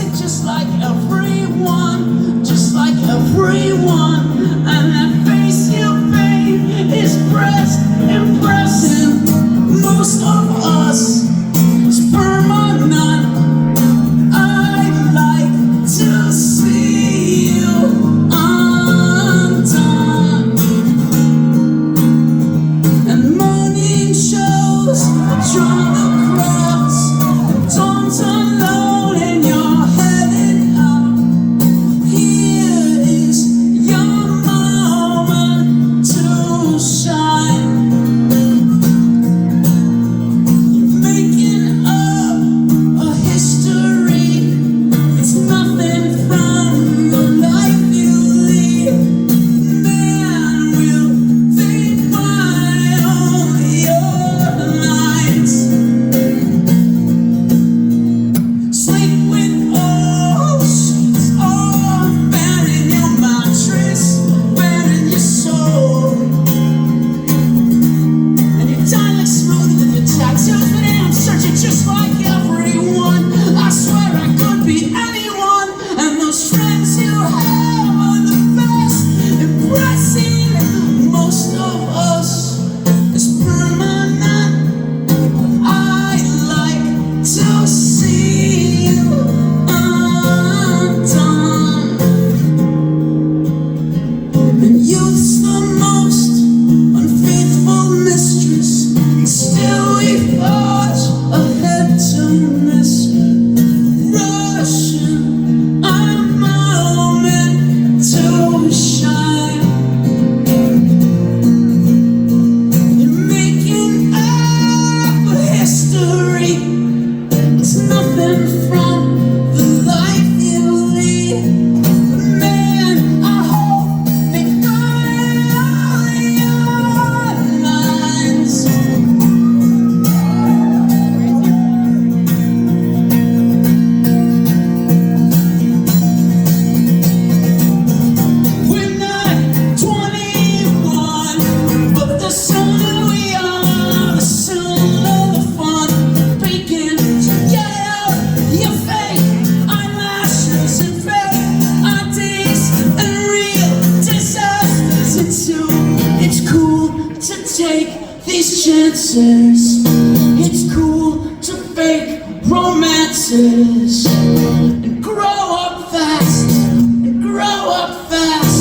classic, just like everyone, just like everyone. And that face you paint is breast impressing most of us. It's permanent. I'd like to see you undone. And morning shows draw the crowds. Don't alone and you're headed out. Here is your moment to shine. You're making up a history. It's nothing from the life you lead. Man will fade by all your nights. Sleep with all sheets off, banning your mattress, banning your soul. And your tongue looks smoother than your tattoos, but I'm searching just like everyone. I swear I could be anyone, and those friends you have are the best, impressing most of us. It's permanent. I'd like to see you undone. And youth's the most unfaithful mistress, and still we forge ahead to miss her. Rushing a moment to shine. You're making up a history. It's nothing from the life you lead. But man, I hope they find all your lines. We're not 21, but the sooner we are, the sooner the fun begins. Get out your fake eyelashes and fake IDs and real disasters. It's cool to take these chances. It's cool to fake romances and grow up fast, and grow up fast.